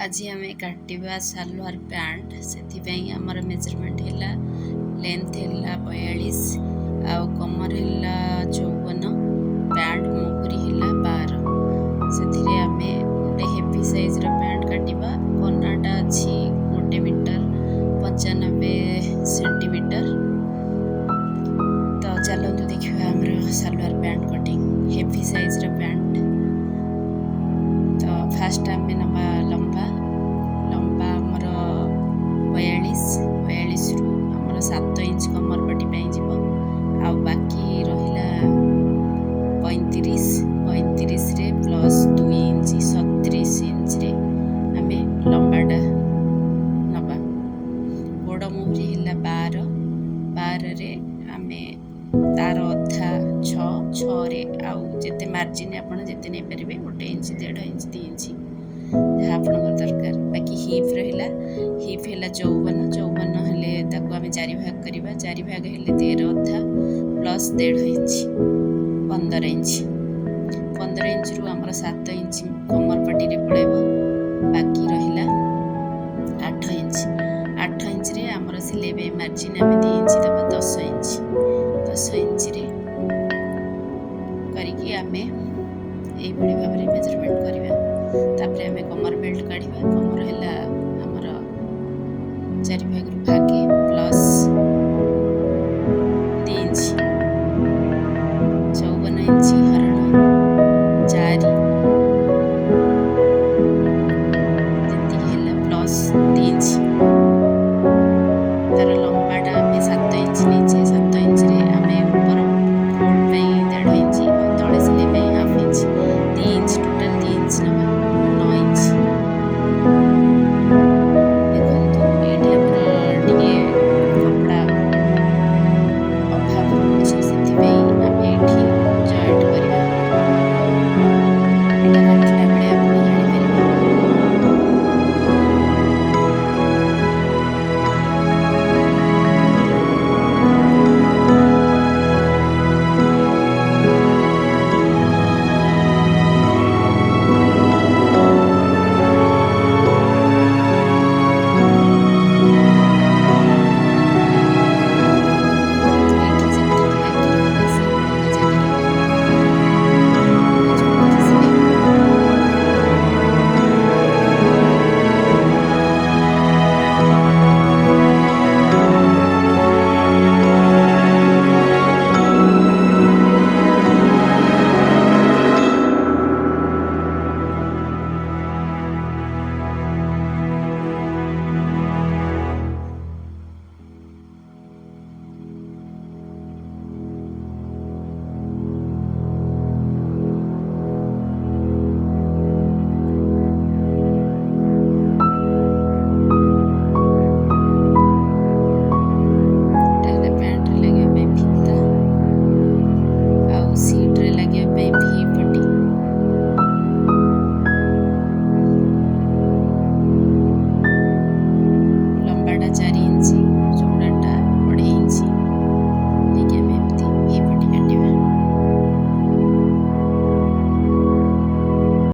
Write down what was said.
आज आम काटा सालवार पैंट से आमर मेजरमेंट है लेंथ है 42 आउ कमर है 54 पैंट मुगुरी है 12 से आम गोटे हेवी साइज पैंट काटा कनाटा अच्छी 1 मीटर 95 सेंटीमीटर। तो चलते देखा आमर salwar pant cutting heavy size pant. तो फास्ट आम नवा लंबा लंबा आमर 42 रु आमर 7 इंच कमर पट्टी आ बाकी रहा 35 रे प्लस 2 इंच 37 इंच रे आम लंबाटा नवा। गोड़ मुहरी है 12 रे आम तार अधा 6 रे आउ जिते मार्जिन आपड़ जिते नहीं पारे 1 इंच 1.5 इंच 2 इंच जहाँ आप दरकार। बाकी हिप रहा हिप है 54 हेल्ले आम 4 भाग करवा 4 भाग हेल्ले 13 अधा प्लस 1.5 इंच 15 इंच रु आमर 7 इंच कमर पट्टी पड़ेब। बाकी रहा 8 इंच रे आमर सिलेई मार्जिन आम 2 इंच दबा 10 इंच